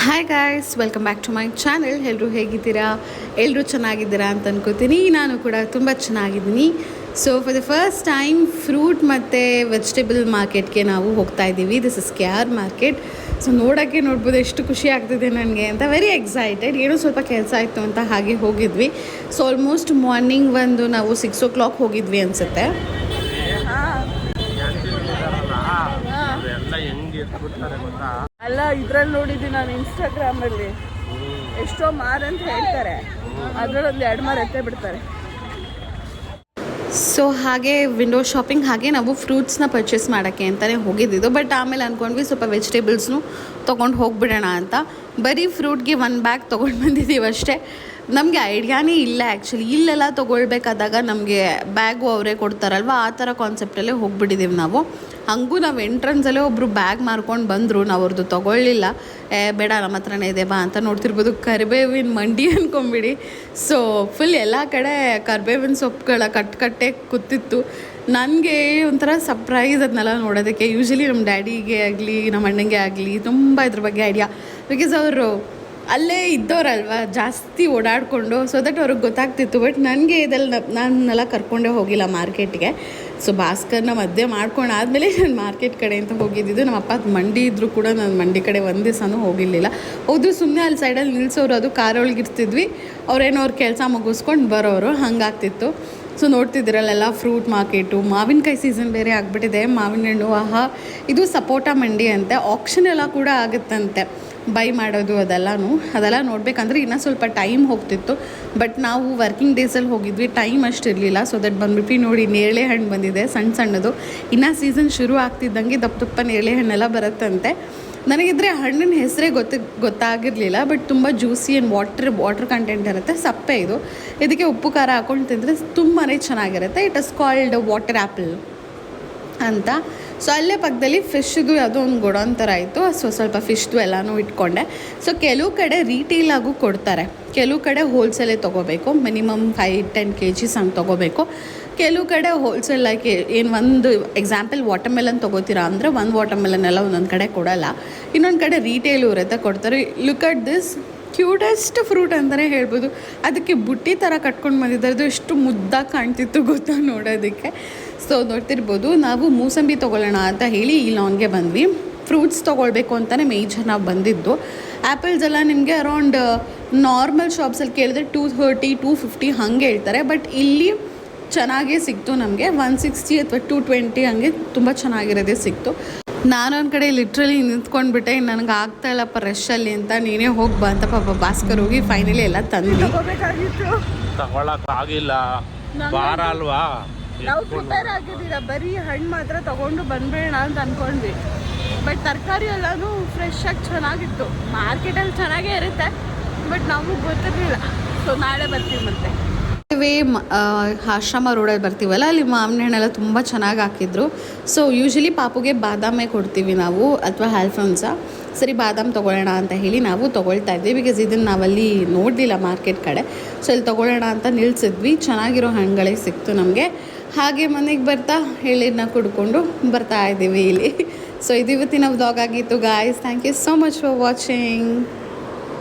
Hi guys, welcome back to my channel. ಎಲ್ಲರೂ ಹೇಗಿದ್ದೀರಾ? ಎಲ್ಲರೂ ಚೆನ್ನಾಗಿದ್ದೀರಾ ಅಂತ ಅನ್ಕೋತೀನಿ. ನಾನು ಕೂಡ ತುಂಬ ಚೆನ್ನಾಗಿದ್ದೀನಿ. So for the first time fruit ಮತ್ತು ವೆಜಿಟೇಬಲ್ ಮಾರ್ಕೆಟ್ಗೆ ನಾವು ಹೋಗ್ತಾ ಇದ್ದೀವಿ. This is KR market. So ನೋಡ್ಬೋದು ಎಷ್ಟು ಖುಷಿ ಆಗ್ತಿದೆ ನನಗೆ ಅಂತ. Very excited. ಏನೋ ಸ್ವಲ್ಪ ಕೆಲಸ ಆಯಿತು ಅಂತ ಹಾಗೆ ಹೋಗಿದ್ವಿ. ಸೊ ಆಲ್ಮೋಸ್ಟ್ ಮಾರ್ನಿಂಗ್ ನಾವು 6 o'clock ಹೋಗಿದ್ವಿ ಅನಿಸುತ್ತೆ. ಅಲ್ಲ, ಇದ್ರಲ್ಲಿ ನೋಡಿದ್ದೀನಿ ನಾನು ಇನ್ಸ್ಟಾಗ್ರಾಮಲ್ಲಿ. ಎಷ್ಟೋ ಮಾರ್ ಅಂತ ಹೇಳ್ತಾರೆ, ಅದರಲ್ಲಿ ಒಂದು 2 ಮಾರು ಎತ್ತೇ ಬಿಡ್ತಾರೆ. ಸೊ ಹಾಗೆ ವಿಂಡೋ ಶಾಪಿಂಗ್, ಹಾಗೆ ನಾವು ಫ್ರೂಟ್ಸ್ನ ಪರ್ಚೇಸ್ ಮಾಡೋಕ್ಕೆ ಅಂತಲೇ ಹೋಗಿದ್ದಿದ್ದು. ಬಟ್ ಆಮೇಲೆ ಅಂದ್ಕೊಂಡ್ವಿ ಸ್ವಲ್ಪ ವೆಜಿಟೇಬಲ್ಸ್ನು ತೊಗೊಂಡು ಹೋಗ್ಬಿಡೋಣ ಅಂತ. ಬರೀ ಫ್ರೂಟ್ಗೆ 1 ಬ್ಯಾಗ್ ತೊಗೊಂಡು ಬಂದಿದ್ದೀವಿ ಅಷ್ಟೇ. ನಮಗೆ ಐಡಿಯಾನೇ ಇಲ್ಲ ಆ್ಯಕ್ಚುಲಿ. ಇಲ್ಲೆಲ್ಲ ತೊಗೊಳ್ಬೇಕಾದಾಗ ನಮಗೆ ಬ್ಯಾಗು ಅವರೇ ಕೊಡ್ತಾರಲ್ವ, ಆ ಥರ ಕಾನ್ಸೆಪ್ಟಲ್ಲೇ ಹೋಗ್ಬಿಟ್ಟಿದ್ದೀವಿ ನಾವು. ಹಾಗೂ ನಾವು ಎಂಟ್ರೆನ್ಸಲ್ಲೇ ಒಬ್ಬರು ಬ್ಯಾಗ್ ಮಾರ್ಕೊಂಡು ಬಂದರು. ನಾವು ಅವ್ರದ್ದು ತೊಗೊಳ್ಳಿಲ್ಲ. ಬೇಡ, ನಮ್ಮ ಹತ್ರನೇ ಇದೆ ಬಾ ಅಂತ. ನೋಡ್ತಿರ್ಬೋದು ಕರಿಬೇವಿನ ಮಂಡಿ ಅಂದ್ಕೊಂಬಿಡಿ. ಸೊ ಫುಲ್ ಎಲ್ಲ ಕಡೆ ಕರಿಬೇವಿನ ಸೊಪ್ಪುಗಳ ಕಟ್ಟೆ ಕೂತಿತ್ತು. ನನಗೆ ಒಂಥರ ಸರ್ಪ್ರೈಸ್ ಅದನ್ನೆಲ್ಲ ನೋಡೋದಕ್ಕೆ. ಯೂಶ್ವಲಿ ನಮ್ಮ ಡ್ಯಾಡಿಗೆ ಆಗಲಿ ನಮ್ಮ ಅಣ್ಣಂಗೆ ಆಗಲಿ ತುಂಬ ಇದ್ರ ಬಗ್ಗೆ ಐಡಿಯಾ, ಬಿಕಾಸ್ ಅವರು ಅಲ್ಲೇ ಇದ್ದವರಲ್ವ, ಜಾಸ್ತಿ ಓಡಾಡಿಕೊಂಡು. ಸೊ ದಟ್ ಅವ್ರಿಗೆ ಗೊತ್ತಾಗ್ತಿತ್ತು. ಬಟ್ ನನಗೆ ನಾನೆಲ್ಲ ಕರ್ಕೊಂಡೇ ಹೋಗಿಲ್ಲ ಮಾರ್ಕೆಟ್ಗೆ. ಸೊ ಭಾಸ್ಕರ್ನ ಮಧ್ಯೆ ಮಾಡ್ಕೊಂಡು ಆದಮೇಲೆ ನಾನು ಮಾರ್ಕೆಟ್ ಕಡೆ ಅಂತ ಹೋಗಿದ್ದಿದ್ದು. ನಮ್ಮ ಅಪ್ಪ ಮಂಡಿ ಇದ್ದರೂ ಕೂಡ ನಾನು ಮಂಡಿ ಕಡೆ ಒಂದು ದಿವಸನೂ ಹೋಗಿರಲಿಲ್ಲ. ಹೌದು, ಸುಮ್ಮನೆ ಅಲ್ಲಿ ಸೈಡಲ್ಲಿ ನಿಲ್ಲಿಸೋರು, ಅದು ಕಾರೊಳಗೆ ಇರ್ತಿದ್ವಿ. ಅವ್ರೇನೋ ಅವ್ರ ಕೆಲಸ ಮುಗಿಸ್ಕೊಂಡು ಬರೋರು, ಹಂಗಾಗ್ತಿತ್ತು. ಸೊ ನೋಡ್ತಿದ್ದೀರಲ್ಲೆಲ್ಲ ಫ್ರೂಟ್ ಮಾರ್ಕೆಟು. ಮಾವಿನಕಾಯಿ ಸೀಸನ್ ಬೇರೆ ಆಗಿಬಿಟ್ಟಿದೆ. ಮಾವಿನ ಹಣ್ಣು, ಇದು ಸಪೋಟ ಮಂಡಿ ಅಂತೆ. ಆಕ್ಷನ್ ಎಲ್ಲ ಕೂಡ ಆಗುತ್ತಂತೆ, ಬೈ ಮಾಡೋದು ಅದೆಲ್ಲ ನೋಡಬೇಕಂದ್ರೆ ಇನ್ನೂ ಸ್ವಲ್ಪ ಟೈಮ್ ಹೋಗ್ತಿತ್ತು. ಬಟ್ ನಾವು ವರ್ಕಿಂಗ್ ಡೇಸಲ್ಲಿ ಹೋಗಿದ್ವಿ, ಟೈಮ್ ಅಷ್ಟು ಇರಲಿಲ್ಲ. ಸೊ ದಟ್ ಬಂದ್ಬಿಟ್ಟು ನೋಡಿ, ನೇರಳೆ ಹಣ್ಣು ಬಂದಿದೆ, ಸಣ್ಣದು. ಇನ್ನೂ ಸೀಸನ್ ಶುರು ಆಗ್ತಿದ್ದಂಗೆ ದಪ್ಪ ನೇರಳೆ ಹಣ್ಣೆಲ್ಲ ಬರುತ್ತಂತೆ. ನನಗಿದ್ರೆ ಹಣ್ಣಿನ ಹೆಸರೇ ಗೊತ್ತಾಗಿರಲಿಲ್ಲ. ಬಟ್ ತುಂಬ ಜ್ಯೂಸಿ ಆ್ಯಂಡ್ ವಾಟರ್ ಕಂಟೆಂಟ್ ಇರುತ್ತೆ. ಸಪ್ಪೆ ಇದು. ಇದಕ್ಕೆ ಉಪ್ಪು ಖಾರ ಹಾಕೊಂಡು ತಿಂದರೆ ತುಂಬಾ ಚೆನ್ನಾಗಿರುತ್ತೆ. It is called water apple ಅಂತ. ಸೊ ಅಲ್ಲೇ ಪಕ್ಕದಲ್ಲಿ ಫಿಶ್ದು ಯಾವುದೋ ಒಂದು ಗೊಡೋನ್ ಥರ ಆಯಿತು. ಸೊ ಸ್ವಲ್ಪ ಫಿಶ್ದು ಎಲ್ಲನೂ ಇಟ್ಕೊಂಡೆ. ಸೊ ಕೆಲವು ಕಡೆ ರೀಟೇಲಾಗೂ ಕೊಡ್ತಾರೆ, ಕೆಲವು ಕಡೆ ಹೋಲ್ಸೇಲೇ ತೊಗೋಬೇಕು. ಮಿನಿಮಮ್ 5-10 kgs ಹಂಗೆ ತೊಗೋಬೇಕು. ಕೆಲವು ಕಡೆ ಹೋಲ್ಸೇಲ್, ಲೈಕ್ ಏನು ಒಂದು ಎಕ್ಸಾಂಪಲ್ ವಾಟರ್ಮೆಲನ್ ತೊಗೋತೀರಾ ಅಂದರೆ ಒಂದು ವಾಟರ್ಮೆಲನ್ ಎಲ್ಲ ಒಂದೊಂದು ಕಡೆ ಕೊಡೋಲ್ಲ, ಇನ್ನೊಂದು ಕಡೆ ರೀಟೇಲು ಇರುತ್ತೆ, ಕೊಡ್ತಾರೆ. Look at this cutest fruit ಅಂತಲೇ ಹೇಳ್ಬೋದು. ಅದಕ್ಕೆ ಬುಟ್ಟಿ ಥರ ಕಟ್ಕೊಂಡು ಬಂದಿದ್ದಾರೆ. ಅದು ಎಷ್ಟು ಮುದ್ದಾಗಿ ಕಾಣ್ತಿತ್ತು ಗೊತ್ತಾ ನೋಡೋದಕ್ಕೆ. ಸೊ ನೋಡ್ತಿರ್ಬೋದು, ನಾವು ಮೂಸಂಬಿ ತೊಗೊಳ್ಳೋಣ ಅಂತ ಹೇಳಿ ಈ ಲಾನ್ಗೆ ಬಂದ್ವಿ. ಫ್ರೂಟ್ಸ್ ತೊಗೊಳ್ಬೇಕು ಅಂತಲೇ ಮೇಜರ್ ನಾವು ಬಂದಿದ್ದು. ಆ್ಯಪಲ್ಸ್ ಎಲ್ಲ ನಿಮಗೆ ಅರೌಂಡ್ ನಾರ್ಮಲ್ ಶಾಪ್ಸಲ್ಲಿ ಕೇಳಿದ್ರೆ 230-250 ಹಾಗೆ ಹೇಳ್ತಾರೆ. ಬಟ್ ಇಲ್ಲಿ ಚೆನ್ನಾಗೇ ಸಿಕ್ತು ನಮಗೆ. 160 ಅಥವಾ 220 ಹಂಗೆ ತುಂಬ ಚೆನ್ನಾಗಿರೋದೇ ಸಿಕ್ತು. ನಾನೊಂದು ಕಡೆ ಲಿಟ್ರಲಿ ನಿಂತ್ಕೊಂಡ್ಬಿಟ್ಟೆ, ನನಗೆ ಆಗ್ತಾ ಇಲ್ಲಪ್ಪ ರಶಲ್ಲಿ ಅಂತ. ನೀನೇ ಹೋಗಿ ಬಾ ಅಂತ ಪಾಪ ಭಾಸ್ಕರ್ ಹೋಗಿ ಫೈನಲಿ ಎಲ್ಲ ತಂದು ತಗೊಳಕ್ಕಾಗಿಲ್ಲ. ಬಾರ ಅಲ್ವಾ, ನಾವು ಪ್ರಿಪೇರ್ ಆಗಿದ್ದೀರಾ, ಬರೀ ಹಣ್ಣು ಮಾತ್ರ ತೊಗೊಂಡು ಬಂದ್ಬೇಡ ಅಂತ ಅಂದ್ಕೊಂಡ್ವಿ. ಬಟ್ ತರಕಾರಿ ಎಲ್ಲನೂ ಫ್ರೆಶ್ ಆಗಿ ಚೆನ್ನಾಗಿತ್ತು. ಮಾರ್ಕೆಟಲ್ಲಿ ಚೆನ್ನಾಗೇ ಇರುತ್ತೆ, ಬಟ್ ನಮಗೆ ಗೊತ್ತಿರಲಿಲ್ಲ. ಸೊ ನಾಳೆ ಬರ್ತೀವಿ. ಮತ್ತೆ ಆಶ್ರಮ ರೋಡಲ್ಲಿ ಬರ್ತೀವಲ್ಲ, ಅಲ್ಲಿ ಮಾವಿನ ಹಣ್ಣೆಲ್ಲ ತುಂಬ ಚೆನ್ನಾಗಿ ಹಾಕಿದ್ರು. ಸೊ ಯೂಶ್ವಲಿ ಪಾಪುಗೆ ಬಾದಾಮೇ ಕೊಡ್ತೀವಿ ನಾವು, ಅಥವಾ ಆಲ್ಫೋನ್ಸಾ. ಸರಿ ಬಾದಾಮ್ ತೊಗೊಳ್ಳೋಣ ಅಂತ ಹೇಳಿ ನಾವು ತೊಗೊಳ್ತಾ ಇದ್ವಿ. ಬಿಕಾಸ್ ಇದನ್ನು ನಾವಲ್ಲಿ ನೋಡಲಿಲ್ಲ ಮಾರ್ಕೆಟ್ ಕಡೆ. ಸೊ ಇಲ್ಲಿ ತೊಗೊಳ್ಳೋಣ ಅಂತ ನಿಲ್ಸಿದ್ವಿ. ಚೆನ್ನಾಗಿರೋ ಹಣ್ಣುಗಳೇ ಸಿಕ್ತು ನಮಗೆ. ಹಾಗೆ ಮನೆಗೆ ಬರ್ತಾ ಎಳ್ನೀರನ್ನ ಕುಡ್ಕೊಂಡು ಬರ್ತಾ ಇದ್ದೀವಿ ಇಲ್ಲಿ. ಸೊ ಇದು ಇವತ್ತಿನ ವ್ಲಾಗ್ ಆಗಿತ್ತು guys. Thank you so much for watching.